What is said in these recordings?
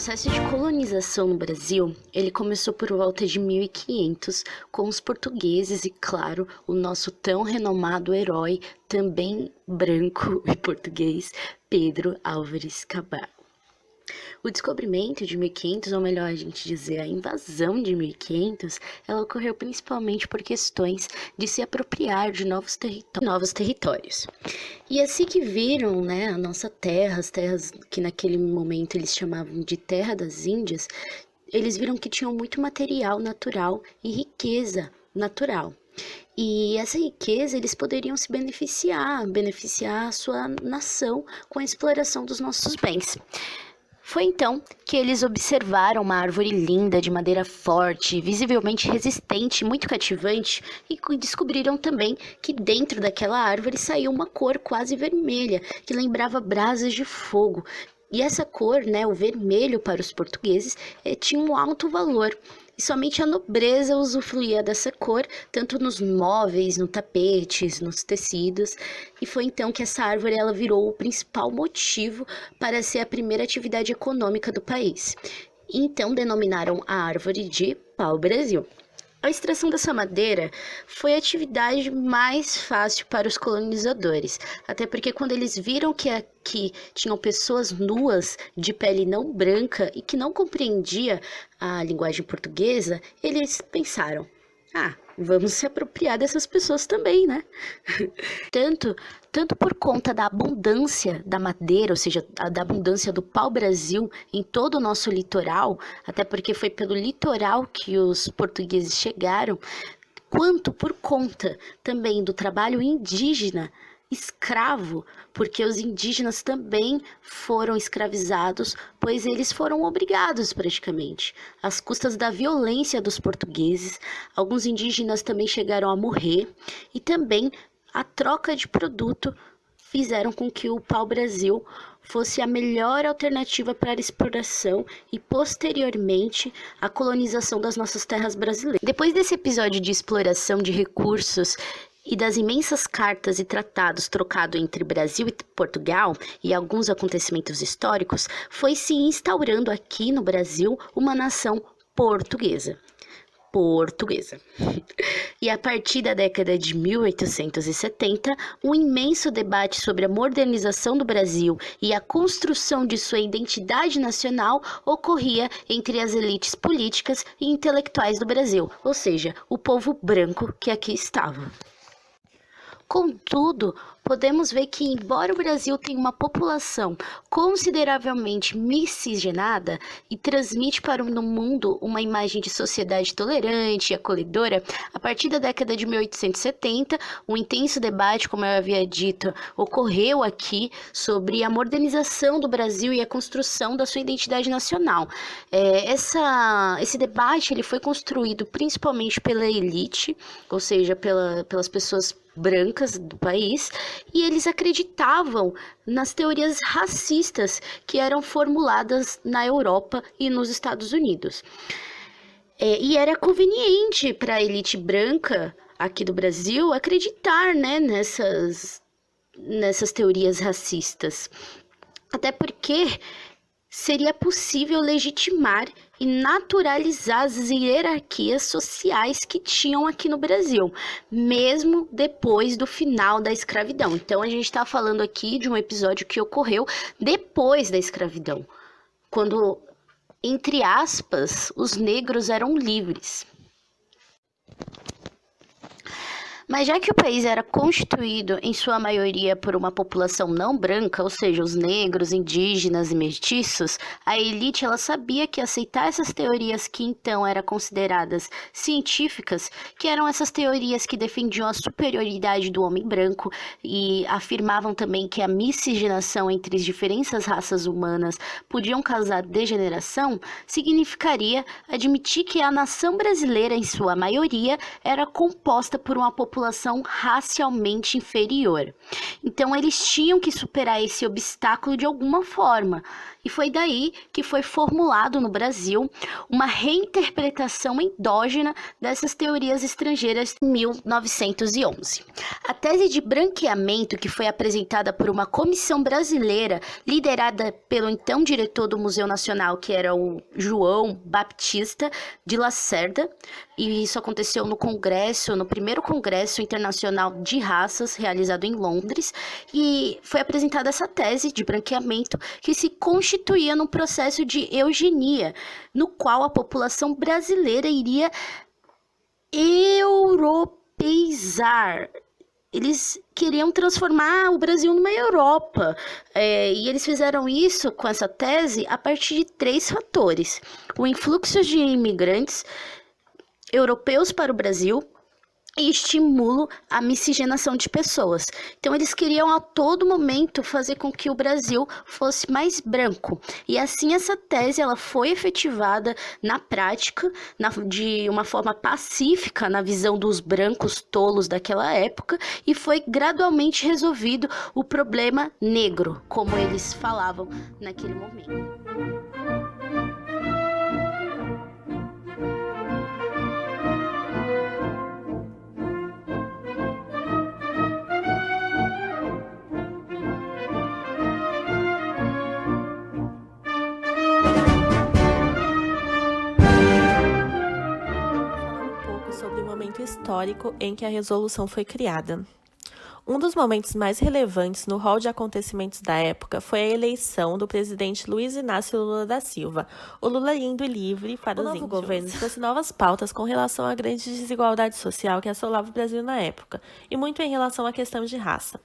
processo de colonização no Brasil, ele começou por volta de 1500, com os portugueses e, claro, o nosso tão renomado herói, também branco e português, Pedro Álvares Cabral. O descobrimento de 1500, ou melhor a gente dizer, a invasão de 1500, ela ocorreu principalmente por questões de se apropriar de novos territórios. E assim que viram, né, a nossa terra, as terras que naquele momento eles chamavam de Terra das Índias, eles viram que tinham muito material natural e riqueza natural. E essa riqueza eles poderiam se beneficiar a sua nação com a exploração dos nossos bens. Foi então que eles observaram uma árvore linda, de madeira forte, visivelmente resistente, muito cativante, e descobriram também que dentro daquela árvore saía uma cor quase vermelha, que lembrava brasas de fogo. E essa cor, né, o vermelho para os portugueses, tinha um alto valor. E somente a nobreza usufruía dessa cor, tanto nos móveis, no tapetes, nos tecidos. E foi então que essa árvore ela virou o principal motivo para ser a primeira atividade econômica do país. Então denominaram a árvore de pau-brasil. A extração dessa madeira foi a atividade mais fácil para os colonizadores, até porque quando eles viram que aqui tinham pessoas nuas, de pele não branca e que não compreendia a linguagem portuguesa, eles pensaram, vamos se apropriar dessas pessoas também, né? Tanto por conta da abundância da madeira, ou seja, da abundância do pau-brasil em todo o nosso litoral, até porque foi pelo litoral que os portugueses chegaram, quanto por conta também do trabalho indígena, escravo, porque os indígenas também foram escravizados, pois eles foram obrigados praticamente, às custas da violência dos portugueses. Alguns indígenas também chegaram a morrer e também a troca de produto fizeram com que o pau-brasil fosse a melhor alternativa para a exploração e, posteriormente, a colonização das nossas terras brasileiras. Depois desse episódio de exploração de recursos e das imensas cartas e tratados trocados entre Brasil e Portugal e alguns acontecimentos históricos, foi se instaurando aqui no Brasil uma nação portuguesa. E a partir da década de 1870, um imenso debate sobre a modernização do Brasil e a construção de sua identidade nacional ocorria entre as elites políticas e intelectuais do Brasil, ou seja, o povo branco que aqui estava. Contudo, podemos ver que, embora o Brasil tenha uma população consideravelmente miscigenada e transmite para o mundo uma imagem de sociedade tolerante e acolhedora, a partir da década de 1870, um intenso debate, como eu havia dito, ocorreu aqui sobre a modernização do Brasil e a construção da sua identidade nacional. Esse debate ele foi construído principalmente pela elite, ou seja, pelas pessoas brancas do país, e eles acreditavam nas teorias racistas que eram formuladas na Europa e nos Estados Unidos. E era conveniente para a elite branca aqui do Brasil acreditar, né, nessas teorias racistas, até porque seria possível legitimar e naturalizar as hierarquias sociais que tinham aqui no Brasil, mesmo depois do final da escravidão. Então, a gente está falando aqui de um episódio que ocorreu depois da escravidão, quando, entre aspas, os negros eram livres. Mas já que o país era constituído, em sua maioria, por uma população não branca, ou seja, os negros, indígenas e mestiços, a elite ela sabia que aceitar essas teorias que então eram consideradas científicas, que eram essas teorias que defendiam a superioridade do homem branco e afirmavam também que a miscigenação entre as diferentes raças humanas podiam causar degeneração, significaria admitir que a nação brasileira, em sua maioria, era composta por uma população racialmente inferior. Então, eles tinham que superar esse obstáculo de alguma forma. E foi daí que foi formulado no Brasil uma reinterpretação endógena dessas teorias estrangeiras em 1911. A tese de branqueamento, que foi apresentada por uma comissão brasileira liderada pelo então diretor do Museu Nacional, que era o João Baptista de Lacerda, e isso aconteceu no primeiro Congresso Internacional de Raças, realizado em Londres, e foi apresentada essa tese de branqueamento que se constituía num processo de eugenia, no qual a população brasileira iria europeizar. Eles queriam transformar o Brasil numa Europa, e eles fizeram isso com essa tese a partir de 3 fatores: o influxo de imigrantes europeus para o Brasil e estímulo à miscigenação de pessoas. Então, eles queriam a todo momento fazer com que o Brasil fosse mais branco. E assim, essa tese ela foi efetivada na prática, de uma forma pacífica, na visão dos brancos tolos daquela época, e foi gradualmente resolvido o problema negro, como eles falavam naquele momento. Sobre o momento histórico em que a resolução foi criada. Um dos momentos mais relevantes no rol de acontecimentos da época foi a eleição do presidente Luiz Inácio Lula da Silva, o Lula lindo e livre para os índios. O novo governo trouxe novas pautas com relação à grande desigualdade social que assolava o Brasil na época, e muito em relação à questão de raça.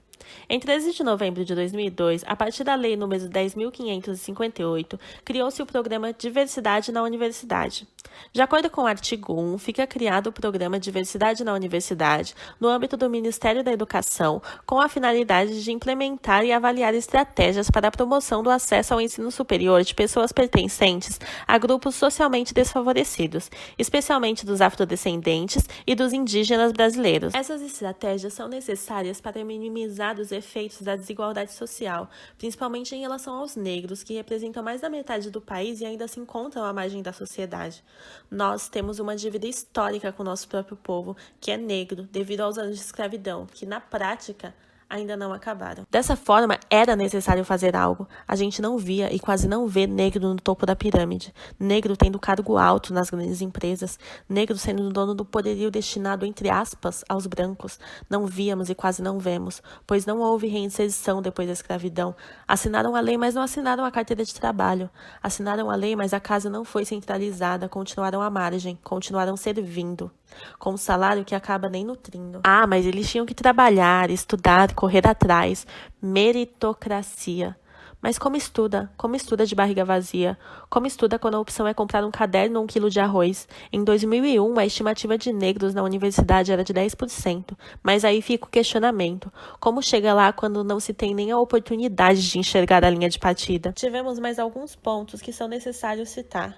Em 13 de novembro de 2002, a partir da Lei nº 10.558, criou-se o programa Diversidade na Universidade. De acordo com o artigo 1, fica criado o programa Diversidade na Universidade no âmbito do Ministério da Educação, com a finalidade de implementar e avaliar estratégias para a promoção do acesso ao ensino superior de pessoas pertencentes a grupos socialmente desfavorecidos, especialmente dos afrodescendentes e dos indígenas brasileiros. Essas estratégias são necessárias para minimizar os efeitos da desigualdade social, principalmente em relação aos negros, que representam mais da metade do país e ainda se encontram à margem da sociedade. Nós temos uma dívida histórica com o nosso próprio povo, que é negro, devido aos anos de escravidão, que na prática ainda não acabaram. Dessa forma, era necessário fazer algo. A gente não via e quase não vê negro no topo da pirâmide, negro tendo cargo alto nas grandes empresas, negro sendo dono do poderio destinado, entre aspas, aos brancos. Não víamos e quase não vemos, pois não houve reinserção depois da escravidão. Assinaram a lei, mas não assinaram a carteira de trabalho. Assinaram a lei, mas a casa não foi centralizada, continuaram à margem, continuaram servindo, com um salário que acaba nem nutrindo. Ah, mas eles tinham que trabalhar, estudar, correr atrás. Meritocracia. Mas como estuda? Como estuda de barriga vazia? Como estuda quando a opção é comprar um caderno ou 1 quilo de arroz? Em 2001, a estimativa de negros na universidade era de 10%. Mas aí fica o questionamento. Como chega lá quando não se tem nem a oportunidade de enxergar a linha de partida? Tivemos mais alguns pontos que são necessários citar.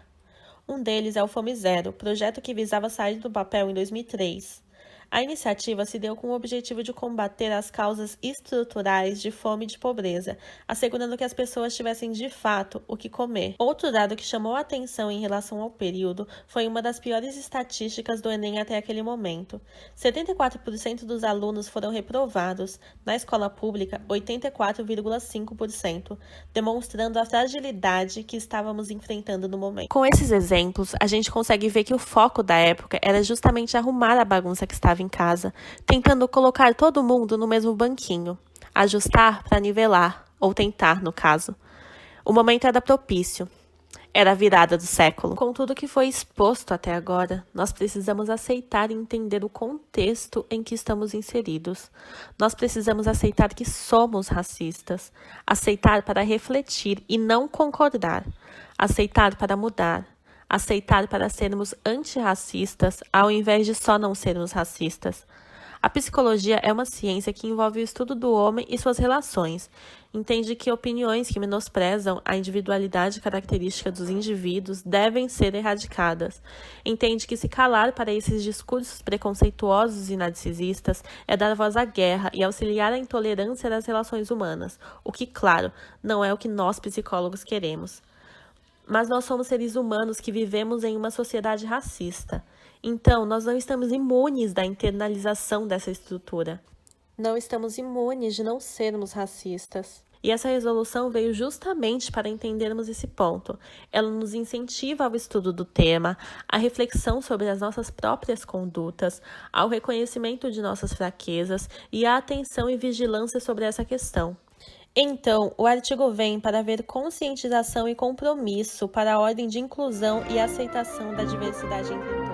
Um deles é o Fome Zero, projeto que visava sair do papel em 2003. A iniciativa se deu com o objetivo de combater as causas estruturais de fome e de pobreza, assegurando que as pessoas tivessem de fato o que comer. Outro dado que chamou a atenção em relação ao período foi uma das piores estatísticas do Enem até aquele momento. 74% dos alunos foram reprovados, na escola pública 84,5%, demonstrando a fragilidade que estávamos enfrentando no momento. Com esses exemplos, a gente consegue ver que o foco da época era justamente arrumar a bagunça que estava em casa, tentando colocar todo mundo no mesmo banquinho, ajustar para nivelar, ou tentar, no caso. O momento era propício. Era a virada do século. Com tudo que foi exposto até agora, nós precisamos aceitar e entender o contexto em que estamos inseridos. Nós precisamos aceitar que somos racistas, aceitar para refletir e não concordar, aceitar para mudar, aceitar para sermos antirracistas ao invés de só não sermos racistas. A psicologia é uma ciência que envolve o estudo do homem e suas relações. Entende que opiniões que menosprezam a individualidade característica dos indivíduos devem ser erradicadas. Entende que se calar para esses discursos preconceituosos e narcisistas é dar voz à guerra e auxiliar a intolerância das relações humanas, o que, claro, não é o que nós psicólogos queremos. Mas nós somos seres humanos que vivemos em uma sociedade racista. Então, nós não estamos imunes da internalização dessa estrutura. Não estamos imunes de não sermos racistas. E essa resolução veio justamente para entendermos esse ponto. Ela nos incentiva ao estudo do tema, à reflexão sobre as nossas próprias condutas, ao reconhecimento de nossas fraquezas e à atenção e vigilância sobre essa questão. Então, o artigo vem para haver conscientização e compromisso para a ordem de inclusão e aceitação da diversidade entre todos.